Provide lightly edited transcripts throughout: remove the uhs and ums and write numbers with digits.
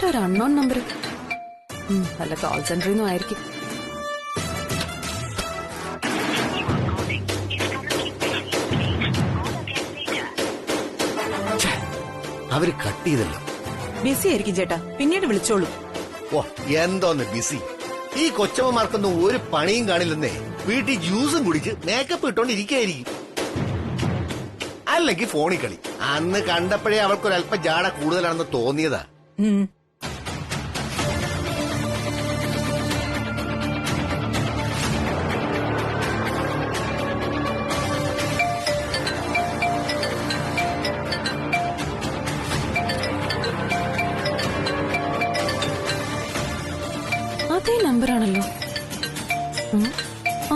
ഇതൊരു unknown number. വല്ല call സെന്ററിൽ നിന്നും ആയിരിക്കും. അവര് കട്ട് ചെയ്തല്ലോ. ബിസി ആയിരിക്കും ചേട്ടാ, പിന്നീട് വിളിച്ചോളൂ. ഓ എന്തോന്ന് ബിസി? ഈ കൊച്ചമ്മമാർക്കൊന്നും ഒരു പണിയും കാണില്ലെന്നേ. വീട്ടിൽ ജ്യൂസും കുടിച്ച് മേക്കപ്പ് ഇട്ടോണ്ടിരിക്കായിരിക്കും, അല്ലെങ്കിൽ ഫോണിൽ കളി. അന്ന് കണ്ടപ്പോഴേ അവൾക്കൊരല്പം ജാട കൂടുതലാണെന്ന് തോന്നിയതാ. അതേ നമ്പറാണല്ലോ.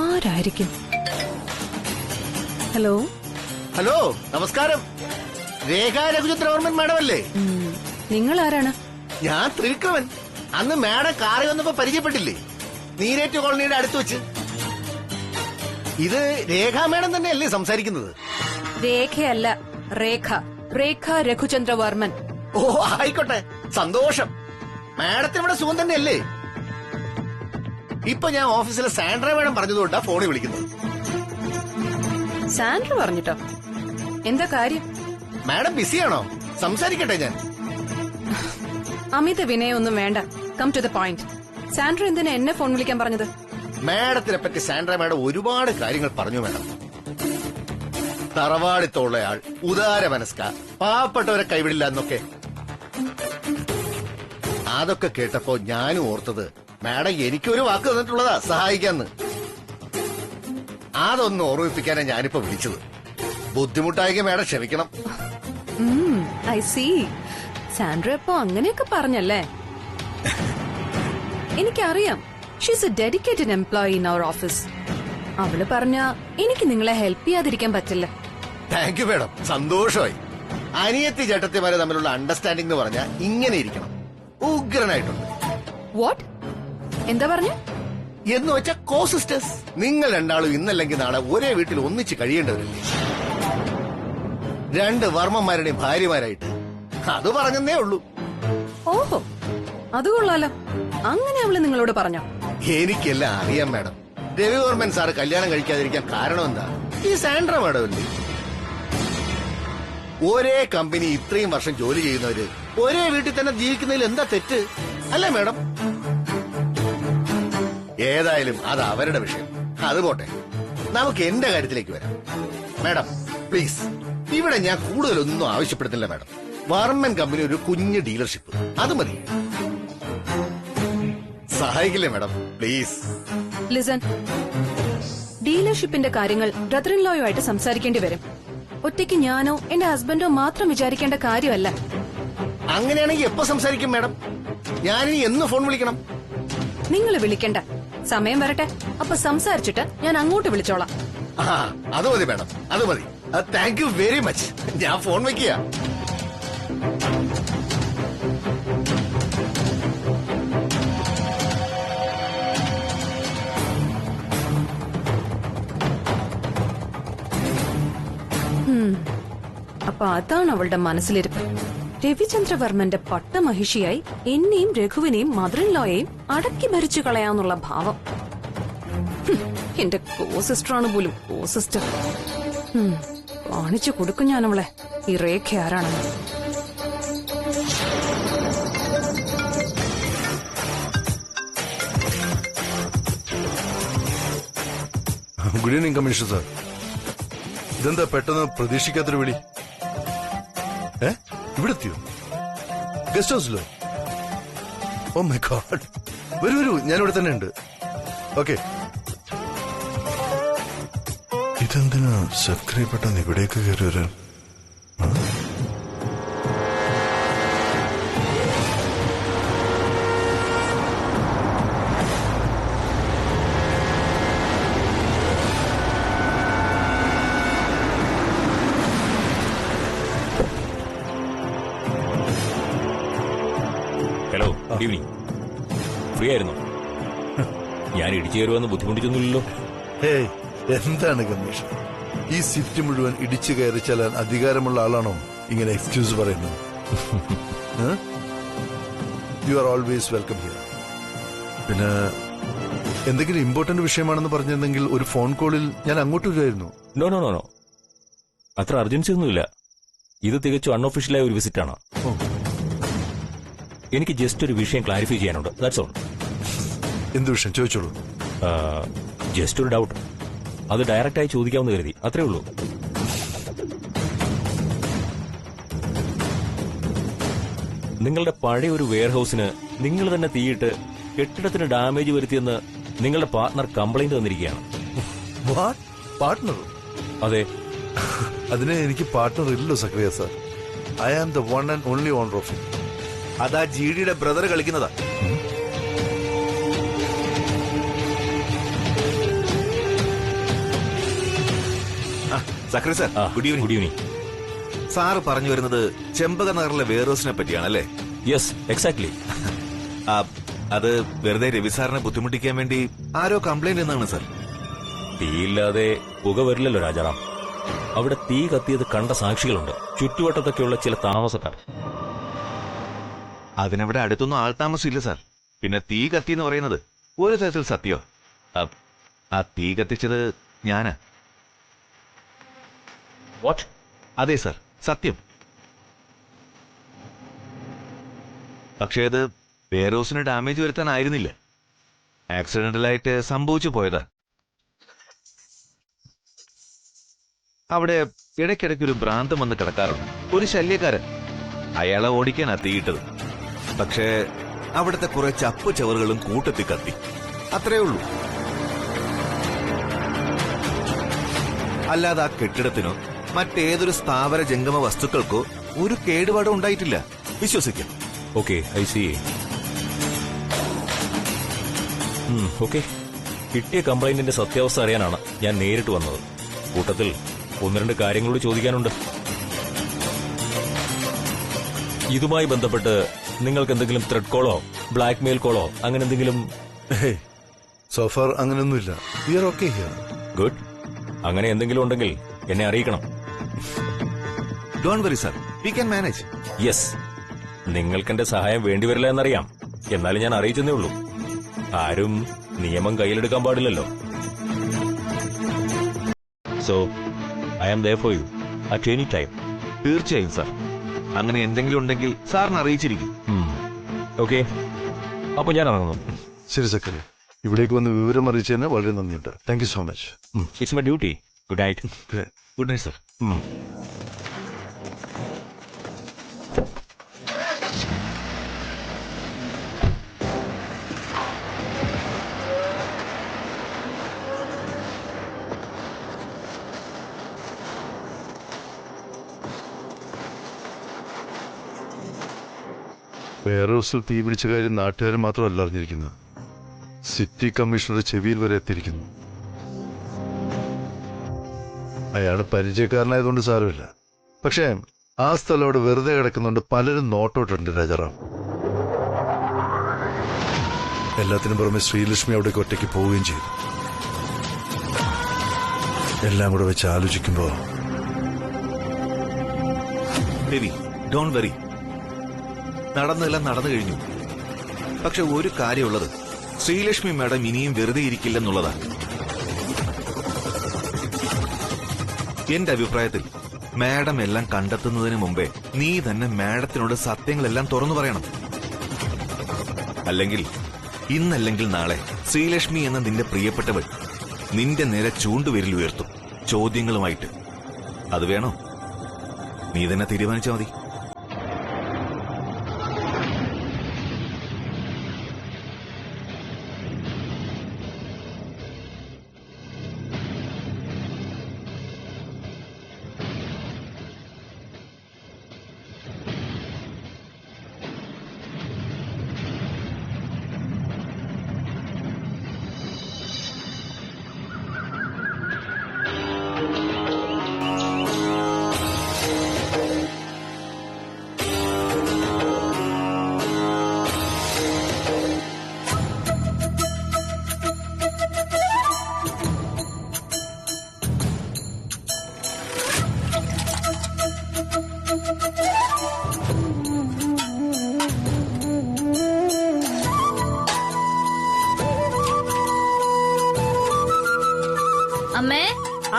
ആരായിരിക്കും? ഹലോ ഹലോ, നമസ്കാരം. രേഖ രഘുചന്ദ്രവർമ്മൻ മാഡം അല്ലേ? നിങ്ങൾ ആരാണ്? ഞാൻ ത്രിവിക്രമൻ. അന്ന് മാഡം കാറി വന്നപ്പോ പരിചയപ്പെട്ടില്ലേ, നീരേറ്റ് കോളനിയുടെ അടുത്ത് വെച്ച്. ഇത് രേഖ മാഡം തന്നെയല്ലേ സംസാരിക്കുന്നത്? രേഖയല്ല, രേഖ. രേഖ രഘുചന്ദ്രവർമ്മൻ. ഓ ആയിക്കോട്ടെ, സന്തോഷം. മാഡത്തിന് ഇവിടെ സുഖം തന്നെയല്ലേ? ഇപ്പൊ ഞാൻ ഓഫീസിലെ സാൻഡ്ര മാഡം പറഞ്ഞതുകൊണ്ടാ ഫോണിൽ വിളിക്കുന്നത്. സാൻഡ്ര പറഞ്ഞിട്ടോ? എന്താ കാര്യം? മാഡം ബിസിയാണോ? സംസാരിക്കട്ടെ ഞാൻ. അമിത വിനയൊന്നും വേണ്ട, come to the point. Sandra എന്തിനാ എന്നെ ഫോൺ വിളിക്കാൻ പറഞ്ഞത്? മാഡത്തിനെ പറ്റി സാൻഡ്ര മാഡം ഒരുപാട് കാര്യങ്ങൾ പറഞ്ഞു മാഡം. തറവാടിത്തോളയാൾ, ഉദാര മനസ്ക, പാവപ്പെട്ടവരെ കൈവിടില്ല എന്നൊക്കെ. അതൊക്കെ കേട്ടപ്പോ ഞാനും ഓർത്തത് മാഡം എനിക്കൊരു വാക്ക് തന്നിട്ടുള്ളതാ സഹായിക്കാന്ന്. അതൊന്ന് ഓർമ്മിപ്പിക്കാനാ ഞാനിപ്പോ വിളിച്ചത്. ബുദ്ധിമുട്ടായെങ്കിൽ മാഡം ക്ഷമിക്കണം. I see. സാൻഡ്ര ഇപ്പോ അങ്ങനെയൊക്കെ പറഞ്ഞല്ലേ? എനിക്കറിയാം, she's a dedicated employee in our office. അവള് പറഞ്ഞ എനിക്ക് നിങ്ങളെ ഹെൽപ്പ് ചെയ്യാതിരിക്കാൻ പറ്റില്ല. താങ്ക് യു മാഡം, സന്തോഷമായി. അനിയത്തി ചേട്ടത്തിമാരെ തമ്മിലുള്ള അണ്ടർസ്റ്റാൻഡിംഗ് എന്ന് പറഞ്ഞാൽ ഇങ്ങനെ ഇരിക്കണം, ഉഗ്രനായിട്ടുണ്ട്. വാട്ട്? എന്താ പറഞ്ഞു? എന്ന് വെച്ചാൽ കോ സിസ്റ്റേഴ്സ്. നിങ്ങൾ രണ്ടാളും ഇന്നല്ലെങ്കിൽ നാളെ ഒരേ വീട്ടിൽ ഒന്നിച്ച് കഴിയേണ്ടവരല്ലേ? രണ്ട് വർമ്മന്മാരുടെയും ഭാര്യമാരായിട്ട്. അത് പറഞ്ഞെന്നേ ഉള്ളൂ. ഓഹോ, അത് കൊള്ളാലോ. അങ്ങനെ അവള് നിങ്ങളോട് പറഞ്ഞോ? എനിക്കെല്ലാം അറിയാം മാഡം. രവിവർമ്മൻ സാറ് കല്യാണം കഴിക്കാതിരിക്കാൻ കാരണം എന്താ? ഈ സാൻഡ്ര മാഡം അല്ലേ? ഒരേ കമ്പനി ഇത്രയും വർഷം ജോലി ചെയ്യുന്നവര് ഒരേ വീട്ടിൽ തന്നെ ജീവിക്കുന്നതിൽ എന്താ തെറ്റ്? അല്ലേ മാഡം? ഏതായാലും അത് അവരുടെ വിഷയം. അത് പോട്ടെ, നമുക്ക് എന്റെ കാര്യത്തിലേക്ക് വരാം. മാഡം പ്ലീസ്, ഇവിടെ ഞാൻ കൂടുതലൊന്നും ആവശ്യപ്പെടുന്നില്ല മാഡം. വർമ്മൻ കമ്പനി ഒരു കുഞ്ഞ് ഡീലർഷിപ്പ്, അത് മതി. സഹായിക്കില്ലേ മാഡം? പ്ലീസ് ലിസൺ, ഡീലർഷിപ്പിന്റെ കാര്യങ്ങൾ ബ്രദർ ഇൻ ലോയുമായിട്ട് സംസാരിക്കേണ്ടി വരും. ഒറ്റയ്ക്ക് ഞാനോ എന്റെ ഹസ്ബൻഡോ മാത്രം വിചാരിക്കേണ്ട കാര്യമല്ല. അങ്ങനെയാണെങ്കിൽ എപ്പോ സംസാരിക്കും മാഡം? ഞാനിനി എന്ന് ഫോൺ വിളിക്കണം? നിങ്ങൾ വിളിക്കണ്ട, സമയം വരട്ടെ, അപ്പൊ സംസാരിച്ചിട്ട് ഞാൻ അങ്ങോട്ട് വിളിച്ചോളാം. അത് മതി മാഡം, അത് മതി. Thank you very much. ഞാൻ ഫോൺ വെക്കുക. അപ്പൊ അതാണ് അവളുടെ മനസ്സിലിരിപ്പ്. രവിചന്ദ്രവർമ്മന്റെ പട്ടമഹിഷിയായി എന്നെയും രഘുവിനെയും മദർ ഇൻ ലോയെയും അടക്കി ഭരിച്ചു കളയാന്നുള്ള ഭാവം. എന്റെ കോ സിസ്റ്ററാണ് പോലും കോ സിസ്റ്റർ. കാണിച്ചു കൊടുക്കും ഞാൻ അവളെ, ഈ രേഖ ആരാണെന്ന്. Good evening commissioner sir. ഇതെന്താ പെട്ടെന്ന് പ്രതീക്ഷിക്കാത്തൊരു വിളി? ഇവിടെ എത്തിയോ? ഗസ്റ്റ് ഹൗസിലോ? ഓ മൈ ഗോഡ്, വരൂ വരൂ, ഞാനിവിടെ തന്നെ ഉണ്ട്. ഓക്കെ. ഇതെന്തിനാ സബ്സ്ക്രൈബ് പെട്ടെന്ന് ഇവിടേക്ക് കയറി വരാൻ? Hello, good evening. ഫ്രീ ആയിരുന്നോ? ഞാൻ ഇടിച്ചു കയറുവെന്ന് ബുദ്ധിമുട്ടിച്ചൊന്നുമില്ലല്ലോ. ഹേയ്, എന്താണ് കമ്മീഷൻ? ഈ സിറ്റി മുഴുവൻ ഇടിച്ചു കയറി ചെല്ലാൻ അധികാരമുള്ള ആളാണോ ഇങ്ങനെ എക്സ്ക്യൂസ് പറയുന്നത്? You are always welcome here. പിന്നെ എന്തെങ്കിലും ഇമ്പോർട്ടന്റ് വിഷയമാണെന്ന് പറഞ്ഞിരുന്നെങ്കിൽ ഒരു ഫോൺ കോളിൽ ഞാൻ അങ്ങോട്ട് വരുമായിരുന്നു. നോ നോ നോ നോ, അത്ര അർജൻസി ഒന്നുമില്ല. ഇത് തികച്ചും അൺഒഫീഷ്യലായ ഒരു വിസിറ്റാണ്. എനിക്ക് ജസ്റ്റ് ഒരു വിഷയം ക്ലാരിഫൈ ചെയ്യാനുണ്ട്, ദാറ്റ്സ് ഓൾ. എന്ത് വിഷയം ചോദിച്ചോളൂ. ജസ്റ്റ് ഒരു ഡൗട്ട്, അത് ഡയറക്റ്റായി ചോദിക്കാമെന്ന് കരുതി, അത്രേ ഉള്ളൂ. നിങ്ങളുടെ പഴയ ഒരു വെയർഹൌസിന് നിങ്ങൾ തന്നെ തീയിട്ട് കെട്ടിടത്തിന് ഡാമേജ് വരുത്തിയെന്ന് നിങ്ങളുടെ പാർട്ട്ണർ കംപ്ലൈന്റ് തന്നിരിക്കുകയാണ്. പാർട്ട്ണർ? അതെ. അതിന് എനിക്ക് പാർട്ട്ണർ ഇല്ലല്ലോ Zakariya sir. I am the one and only owner of it. അതാ ജിഡിയുടെ ബ്രദർ കളിക്കുന്നതാ. Zakri sir, good evening. Good evening. Sir പറഞ്ഞു വരുന്നത് ചെമ്പക നഗറിലെ വെയർഹൌസിനെ പറ്റിയാണല്ലേ? Yes, exactly. അത് വെറുതെ രവി സാറിനെ ബുദ്ധിമുട്ടിക്കാൻ വേണ്ടി ആരോ കംപ്ലൈന്റ് എന്നാണ് സാർ. തീയില്ലാതെ പുക വരില്ലല്ലോ രാജാറാം. അവിടെ തീ കത്തിയത് കണ്ട സാക്ഷികളുണ്ട്, ചുറ്റുവട്ടത്തൊക്കെയുള്ള ചില താമസക്കാർ. അതിനവിടെ അടുത്തൊന്നും ആൾ താമസമില്ല സാർ. പിന്നെ തീ കത്തി എന്ന് പറയുന്നത് ഒരു തരത്തിൽ സത്യോ? ആ തീ കത്തിച്ചത് ഞാനാ. വാട്ട്? അതെ സാർ, സത്യം. പക്ഷേ അത് വെയർഹൌസിന് ഡാമേജ് വരുത്താനായിരുന്നില്ല, ആക്സിഡന്റലായിട്ട് സംഭവിച്ചു പോയതാ. അവിടെ ഇടയ്ക്കിടയ്ക്ക് ഒരു ഭ്രാന്തം വന്ന് കിടക്കാറുണ്ട്, ഒരു ശല്യക്കാരൻ. അയാളെ ഓടിക്കാനാ തീയിട്ടത്. പക്ഷേ അവിടുത്തെ കുറെ ചപ്പ് ചവറുകളും കൂട്ടത്തി കത്തി, അത്രേ ഉള്ളൂ. അല്ലാതെ ആ കെട്ടിടത്തിനോ മറ്റേതൊരു സ്ഥാവര ജംഗമ വസ്തുക്കൾക്കോ ഒരു കേടുപാടും ഉണ്ടായിട്ടില്ല, വിശ്വസിക്കാം. Okay, I C. ഓക്കെ, കിട്ടിയ കംപ്ലൈന്റിന്റെ സത്യാവസ്ഥ അറിയാനാണ് ഞാൻ നേരിട്ട് വന്നത്. കൂട്ടത്തിൽ ഒന്ന് രണ്ട് കാര്യങ്ങളോട് ചോദിക്കാനുണ്ട്. ഇതുമായി ബന്ധപ്പെട്ട് നിങ്ങൾക്ക് എന്തെങ്കിലും ത്രെഡ് കോളോ ബ്ലാക്ക് മെയിൽ കോളോ അങ്ങനെ എന്തെങ്കിലും? സോഫാർ അങ്ങനെയൊന്നുമില്ല. We are okay here. Good. അങ്ങനെ എന്തെങ്കിലും ഉണ്ടെങ്കിൽ എന്നെ അറിയിക്കണം. Don't worry sir, we can manage. Yes, നിങ്ങൾക്കെന്റെ സഹായം വേണ്ടിവരില്ല എന്നറിയാം, എന്നാലും ഞാൻ അറിയിച്ചെന്നേ ഉള്ളൂ. ആരും നിയമം കയ്യിലെടുക്കാൻ പാടില്ലല്ലോ. So I am there for you at any time. തീർച്ചയായും സർ, അങ്ങനെ എന്തെങ്കിലും ഉണ്ടെങ്കിൽ സാറിന് അറിയിച്ചിരിക്കും. ഓക്കെ, അപ്പൊ ഞാൻ ഇറങ്ങുന്നു. ശരി സക്കറി, ഇവിടേക്ക് വന്ന് വിവരം അറിയിച്ചതിന് വളരെ നന്ദിയുണ്ട്. Thank you so much. It's my duty. Good night. Good night sir. വെയർഹൌസിൽ തീ പിടിച്ച കാര്യം നാട്ടുകാർ മാത്രമല്ല അറിഞ്ഞിരിക്കുന്നത്, സിറ്റി കമ്മീഷണറുടെ ചെവിയിൽ വരെ എത്തിയിരിക്കുന്നു. അയാൾ പരിചയക്കാരനായതുകൊണ്ട് സാരമില്ല. പക്ഷേ ആ സ്ഥലം അവിടെ വെറുതെ കിടക്കുന്നുണ്ട്, പലരും നോട്ടോട്ടുണ്ട് രാജാറാം. എല്ലാത്തിനും പുറമെ ശ്രീലക്ഷ്മി അവിടേക്ക് ഒറ്റയ്ക്ക് പോവുകയും ചെയ്തു. എല്ലാം കൂടെ വെച്ച് ആലോചിക്കുമ്പോ രവി, ഡോണ്ട് വറി. നടന്നെല്ലാം നടന്നു കഴിഞ്ഞു. പക്ഷെ ഒരു കാര്യമുള്ളത്, ശ്രീലക്ഷ്മി മാഡം ഇനിയും വെറുതെ ഇരിക്കില്ലെന്നുള്ളതാണ്. എന്റെ അഭിപ്രായത്തിൽ മാഡം എല്ലാം കണ്ടെത്തുന്നതിന് മുമ്പേ നീ തന്നെ മാഡത്തിനോട് സത്യങ്ങളെല്ലാം തുറന്നു പറയണം. അല്ലെങ്കിൽ ഇന്നല്ലെങ്കിൽ നാളെ ശ്രീലക്ഷ്മി എന്ന നിന്റെ പ്രിയപ്പെട്ടവൾ നിന്റെ നേരെ ചൂണ്ടുവിരൽ ഉയർത്തും ചോദ്യങ്ങളുമായിട്ട്. അത് വേണോ? നീ തന്നെ തീരുമാനിച്ചാൽ മതി.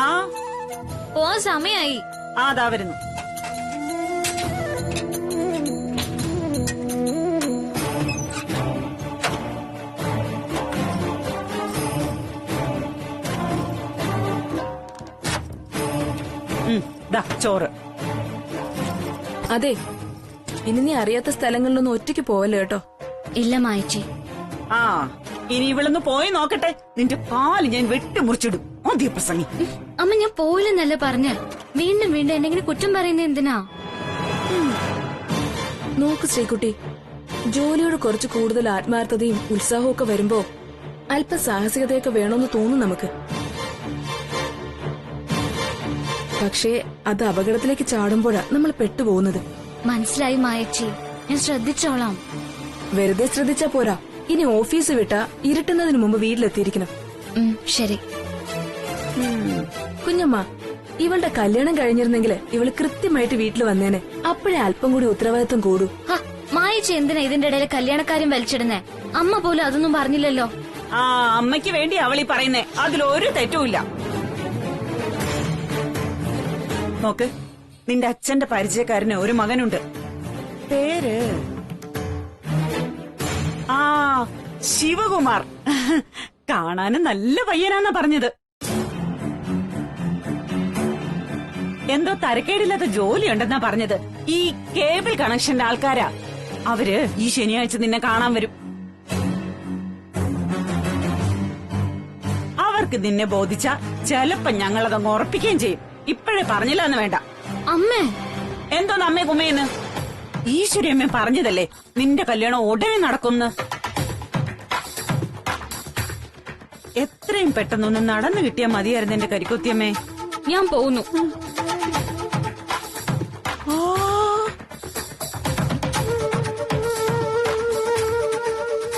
ആ പോവാൻ സമയായി. അതാ വരുന്നു. ദാ ചോറ്. അതെ, ഇനി നീ അറിയാത്ത സ്ഥലങ്ങളിലൊന്നും ഒറ്റയ്ക്ക് പോവല്ലോ കേട്ടോ. ഇല്ല മായച്ചി. ആ ഇനി ഇവിടുന്ന് പോയി നോക്കട്ടെ, നിന്റെ കാല് ഞാൻ വെട്ടിമുറിച്ചിടും. മതിയ പ്രസംഗി. അമ്മ ഞാൻ പോയില്ലെന്നല്ലേ പറഞ്ഞ. വീണ്ടും വീണ്ടും എന്നെങ്കിലും കുറ്റം പറയുന്നത് എന്തിനാ? നോക്ക് ശ്രീകുട്ടി, ജോലിയോട് കുറച്ച് കൂടുതൽ ആത്മാർത്ഥതയും ഉത്സാഹവും ഒക്കെ വരുമ്പോ അല്പ സാഹസികതയൊക്കെ വേണമെന്ന് തോന്നും നമുക്ക്. പക്ഷേ അത് അപകടത്തിലേക്ക് ചാടുമ്പോഴാ നമ്മൾ പെട്ടുപോകുന്നത്. മനസ്സിലായി മായച്ചി, ഞാൻ ശ്രദ്ധിച്ചോളാം. വെറുതെ ശ്രദ്ധിച്ചാ പോരാ, ഇനി ഓഫീസ് വിട്ടാ ഇരുട്ടുന്നതിന് മുമ്പ് വീട്ടിലെത്തിയിരിക്കണം. ശരി. കുഞ്ഞമ്മ, ഇവളുടെ കല്യാണം കഴിഞ്ഞിരുന്നെങ്കിൽ ഇവള് കൃത്യമായിട്ട് വീട്ടിൽ വന്നേനെ. അപ്പോഴേ അല്പം കൂടി ഉത്തരവാദിത്വം കൂടൂ. മായച്ചി എന്തിനാ ഇതിന്റെ ഇടയിൽ കല്യാണക്കാര്യം വലിച്ചിടുന്നേ? അമ്മ പോലും അതൊന്നും പറഞ്ഞില്ലല്ലോ. ആ അമ്മയ്ക്ക് വേണ്ടി അവളീ പറയുന്നേ, അതിലൊരു തെറ്റുമില്ല. നോക്ക്, നിന്റെ അച്ഛന്റെ പരിചയക്കാരന് ഒരു മകനുണ്ട്. പേര് ആ ശിവകുമാർ. കാണാനും നല്ല പയ്യനാന്നാ പറഞ്ഞത്. എന്തോ തരക്കേടില്ലാത്ത ജോലിയുണ്ടെന്നാ പറഞ്ഞത്. ഈ കേബിൾ കണക്ഷന്റെ ആൾക്കാരാ. അവര് ഈ ശനിയാഴ്ച നിന്നെ കാണാൻ വരും. അവർക്ക് നിന്നെ ബോധിച്ച ചെലപ്പോ ഞങ്ങളതങ്ങ് ഉറപ്പിക്കുകയും ചെയ്യും. ഇപ്പോഴേ പറഞ്ഞില്ലെന്ന് വേണ്ട. അമ്മേ എന്തോന്ന് അമ്മേ കുമ്മയെന്ന്? ഈശ്വരി അമ്മ പറഞ്ഞതല്ലേ നിന്റെ കല്യാണം ഉടനെ നടക്കുമെന്ന്. എത്രയും പെട്ടെന്നൊന്ന് നടന്നു കിട്ടിയാ മതിയായിരുന്നു എന്റെ കരിക്കുത്തിയമ്മേ. ഞാൻ പോകുന്നു.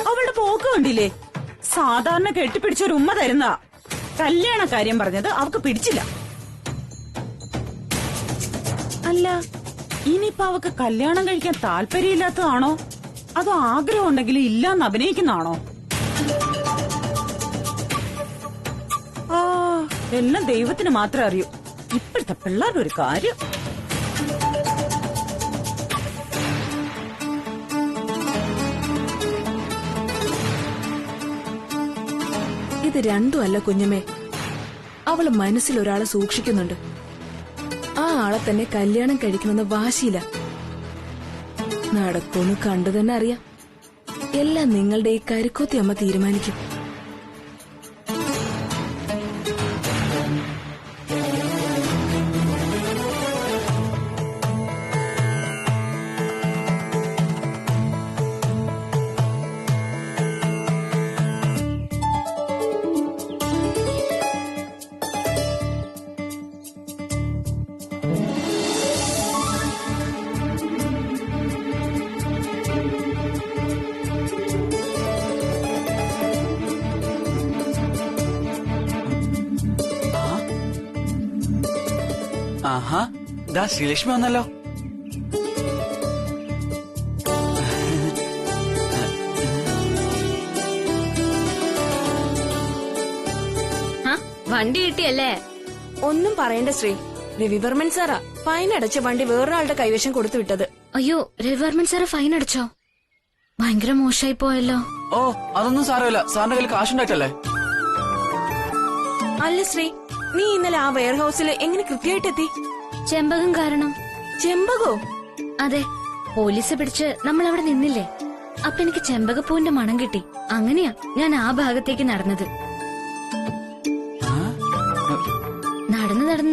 അവളുടെ പോക്ക് കണ്ടില്ലേ? സാധാരണ കെട്ടിപ്പിടിച്ചൊരു ഉമ്മ തരുന്ന കല്യാണ കാര്യം പറഞ്ഞത് അവക്ക് പിടിച്ചില്ല. അല്ല, ഇനിയിപ്പോ അവക്ക് കല്യാണം കഴിക്കാൻ താല്പര്യമില്ലാത്തതാണോ അതോ ആഗ്രഹം ഉണ്ടെങ്കിലും ഇല്ലാന്ന് അഭിനയിക്കുന്നതാണോ? ആ എല്ലാം ദൈവത്തിന് മാത്രമേ അറിയൂ. ഇപ്പോഴത്തെ പിള്ളേരുടെ ഒരു കാര്യം. ഇത് രണ്ടും അല്ല കുഞ്ഞമ്മേ, അവള് മനസ്സിൽ ഒരാളെ സൂക്ഷിക്കുന്നുണ്ട്. ആ ആളെ തന്നെ കല്യാണം കഴിക്കണമെന്ന് വാശിയില്ല. നടക്കൂന്ന് കണ്ടു തന്നെ അറിയാം. എല്ലാം നിങ്ങളുടെ ഈ കരിക്കോത്തി അമ്മ തീരുമാനിക്കും. ആഹാ, ദാ ശ്രീലക്ഷ്മി വന്നല്ലോ. വണ്ടി കിട്ടിയല്ലേ? ഒന്നും പറയണ്ട ശ്രീ, രവിവർമ്മൻ സാറാ ഫൈൻ അടച്ച വണ്ടി വേറൊരാളുടെ കൈവശം കൊടുത്തു വിട്ടത്. അയ്യോ, രവിവർമ്മൻ സാറ് ഫൈൻ അടച്ചോ? ഭയങ്കര മോശമായി പോയല്ലോ. ഓ അതൊന്നും സാരമില്ല, സാറിന്റെ കയ്യിൽ കാശുണ്ടായിട്ടല്ലേ. അല്ല ശ്രീ, നീ ഇന്നലെ ആ വെയർ ഹൌസിൽ എങ്ങനെ കൃത്യമായിട്ട് എത്തി? ചെമ്പകം കാരണം. ചെമ്പകോ? അതെ, പോലീസ് പിടിച്ച് നമ്മൾ അവിടെ നിന്നില്ലേ, അപ്പൊ എനിക്ക് ചെമ്പകപ്പൂവിന്റെ മണം കിട്ടി. അങ്ങനെയാ ഞാൻ ആ ഭാഗത്തേക്ക് നടന്നത്.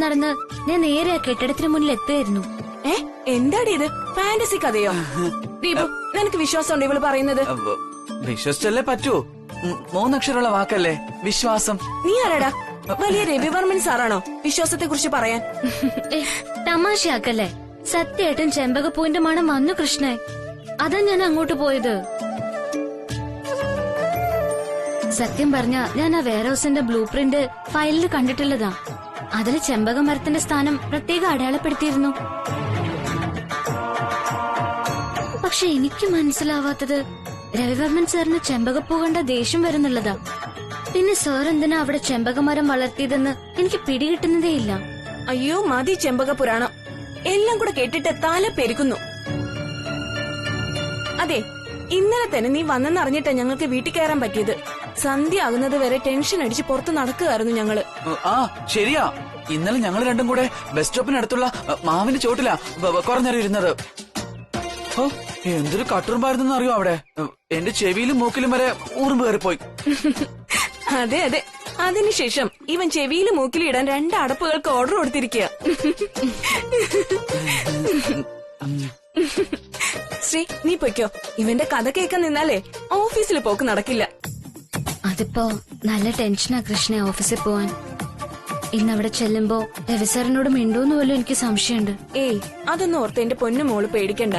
നടന്ന് ഞാൻ നേരെ ആ കെട്ടിടത്തിന് മുന്നിൽ എത്തുമായിരുന്നു. എന്താടി ഇത്, ഫാന്റസി കഥയോ? ദീപു, നിനക്ക് വിശ്വാസമുണ്ട് ഇവള് പറയുന്നത്? വിശ്വസിച്ചല്ലേ പറ്റൂ. 3 അക്ഷരമുള്ള വാക്കല്ലേ വിശ്വാസം. നീ ആരാടാ? വലിയ രവിവർമ്മൻ സാറാണോ വിശ്വാസത്തെ കുറിച്ച് പറയാൻ? തമാശയാക്കല്ലേ. സത്യമായിട്ടും ചെമ്പകപ്പൂവിന്റെ മണം വന്നു കൃഷ്ണേ. അതാ ഞാൻ അങ്ങോട്ട് പോയത്. സത്യം പറഞ്ഞ ഞാൻ ആ വെയർ ഹൌസിന്റെ ബ്ലൂ പ്രിന്റ് ഫയലിൽ കണ്ടിട്ടുള്ളതാ. അതിൽ ചെമ്പക മരത്തിന്റെ സ്ഥാനം പ്രത്യേകം അടയാളപ്പെടുത്തിയിരുന്നു. പക്ഷെ എനിക്ക് മനസ്സിലാവാത്തത് രവിവർമ്മൻ സാറിന് ചെമ്പകപ്പൂ കണ്ട ദേഷ്യം വരുന്നുള്ളതാ. പിന്നെ സാർ എന്തിനാ അവിടെ ചെമ്പകമരം വളർത്തിയതെന്ന് എനിക്ക് പിടികിട്ടുന്നതേയില്ല. അയ്യോ മതി ചെമ്പക പുരാണം, എല്ലാം കൂടെ കേട്ടിട്ട് തല പെരുക്കുന്നു. അതെ, ഇന്നലെ തന്നെ നീ വന്നെന്നറിഞ്ഞിട്ടാ ഞങ്ങൾക്ക് വീട്ടിൽ കയറാൻ പറ്റിയത്. സന്ധ്യ ആകുന്നത് വരെ ടെൻഷൻ അടിച്ച് പുറത്ത് നടക്കുകയായിരുന്നു ഞങ്ങള്. ആ ശരിയാ, ഇന്നലെ ഞങ്ങൾ രണ്ടും കൂടെ ബസ് സ്റ്റോപ്പിനടുത്തുള്ള മാവിന്റെ ചോട്ടിലാ കുറഞ്ഞേരം ഇരുന്നത്. ഓ, എന്തൊരു കട്ടുറുമ്പായിരുന്നെന്ന് അറിയോ അവിടെ. എന്റെ ചെവിയിലും മൂക്കിലും വരെ ഉറുമ്പ് കയറിപ്പോയി. അതെ അതെ, അതിനുശേഷം ഇവൻ ചെവിയിലും മൂക്കിലും ഇടാൻ 2 അടപ്പുകൾക്ക് ഓർഡർ കൊടുത്തിരിക്കുക. ശ്രീ, നീ പൊയ്ക്കോ. ഇവന്റെ കഥ കേൾക്കാൻ നിന്നാലേ ഓഫീസിൽ പോക്ക് നടക്കില്ല. അതിപ്പോ നല്ല ടെൻഷനാ കൃഷ്ണ ഓഫീസിൽ പോവാൻ. ഇന്നവിടെ ചെല്ലുമ്പോ രവി സാറിനോട് മിണ്ടോന്ന് പോലും എനിക്ക് സംശയമുണ്ട്. ഏയ്, അതൊന്നും ഓർത്ത് എന്റെ പൊന്നു മോള് പേടിക്കണ്ട.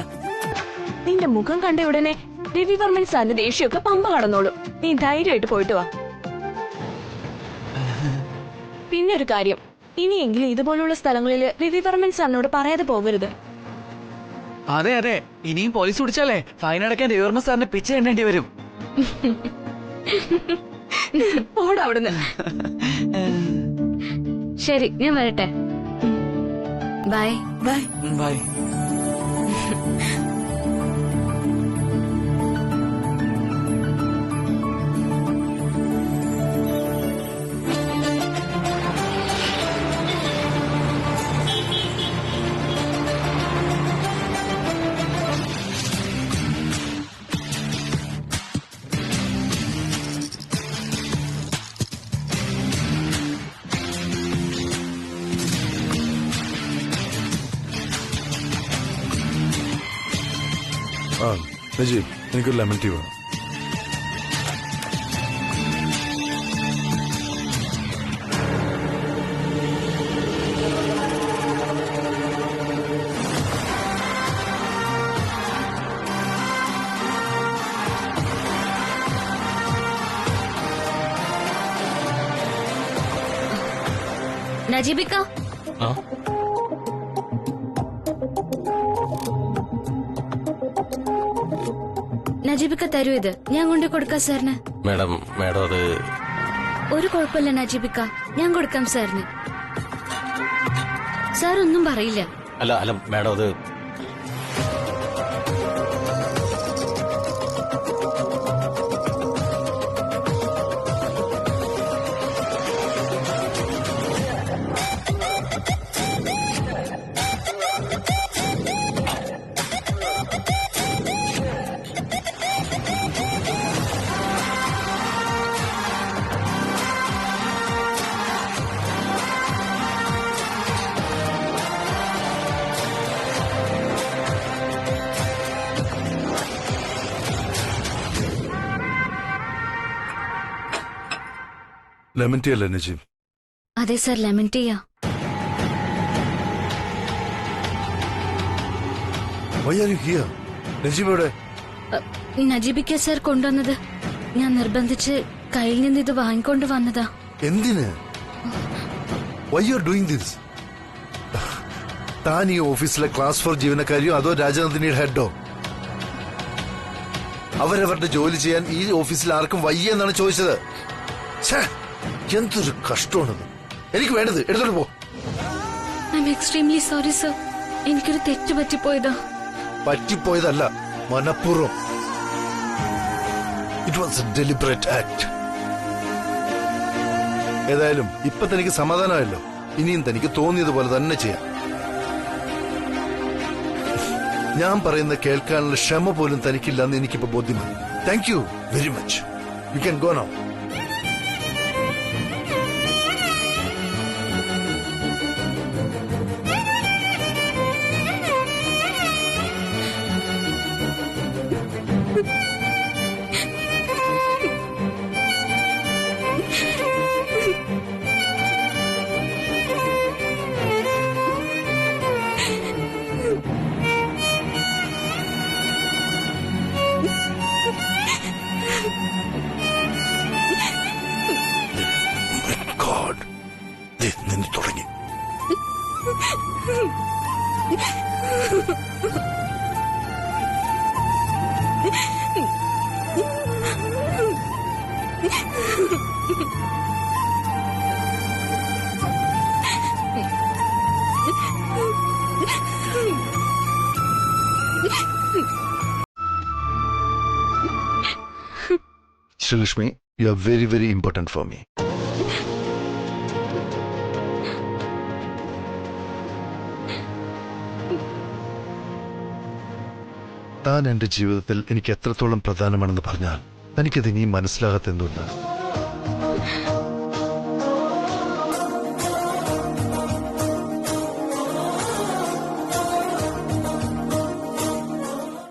നിന്റെ മുഖം കണ്ട ഉടനെ രവിവർമ്മൻ സാറിന്റെ ദേഷ്യമൊക്കെ പമ്പ കടന്നോളൂ. നീ ധൈര്യമായിട്ട് പോയിട്ട് വാ. പിന്നെ ഒരു കാര്യം, ഇനിയെങ്കിലും ഇതുപോലുള്ള സ്ഥലങ്ങളിൽ രവിവർമ്മൻ സാറിനോട് പറയാതെ പോകരുത്. അതെ അതെ, ഇനിയും പോലീസ് പിടിച്ചാലേ ഫൈൻ അടയ്ക്കാൻ രവിവർമ്മ സാറിന് പിച്ച എണ്ണേണ്ടി വരും. ഓടവിടുന്ന്. ശരി, ഞാൻ വരട്ടെ. Bye bye. ബൈ. ആ നജീബ്, എനിക്കൊരു ലെമൺ ടീ വേണം. നജീബിക്ക, ആ നജീബിക്ക തരൂ ഇത്, ഞാൻ കൊണ്ടു കൊടുക്കാം സാറിന്. മാഡം അത് ഒരു കുഴപ്പമില്ല നജീബിക്ക, ഞാൻ കൊടുക്കാം സാറിന്. സാർ ഒന്നും പറയില്ല. അല്ല മാഡം അത് ലെമൺ ടീ അല്ലേ നജീബ്? അതെ സാർ, ലെമൺ ടീയാ. Why are you here? Najeeb എവിടെ? നജീബിക്ക സാർ കൊണ്ടുവന്നത്. ഞാൻ നിർബന്ധിച്ച് കയ്യിൽ നിന്ന് ഇത് വാങ്ങിക്കൊണ്ട് വന്നതാ. എന്തിന്? Why you are doing this? താൻ ഈ ഓഫീസിലെ ക്ലാസ് 4 ജീവനക്കാരിയോ അതോ രാജനന്ദിനിയുടെ ഹെഡോ? അവരവരുടെ ജോലി ചെയ്യാൻ ഈ ഓഫീസിൽ ആർക്കും വയ്യ എന്നാണ് ചോദിച്ചത്. എന്തൊരു കഷ്ടമാണത്. എനിക്ക് വേണ്ടത് എടുത്തോണ്ട് പോ. I am extremely sorry sir. എനിക്കൊരു തെറ്റ് പറ്റിപ്പോയതാ. പറ്റിപ്പോയതല്ല, മനഃപൂർവ്വം. It was A deliberate act. ഏതായാലും ഇപ്പൊ തനിക്ക് സമാധാനമായല്ലോ. ഇനിയും തനിക്ക് തോന്നിയതുപോലെ തന്നെ ചെയ്യാം. ഞാൻ പറയുന്നത് കേൾക്കാനുള്ള ക്ഷമ പോലും തനിക്കില്ലെന്ന് എനിക്കിപ്പോ ബോധ്യമായി. Thank you very much. You can go now. നിന്ന് തുടങ്ങി. Srilakshmi, you are very, very important for me. താൻ എന്റെ ജീവിതത്തിൽ എനിക്ക് എത്രത്തോളം പ്രധാനമാണെന്ന് പറഞ്ഞാൽ തനിക്കത് ഇനിയും മനസ്സിലാകാത്ത എന്തുകൊണ്ട്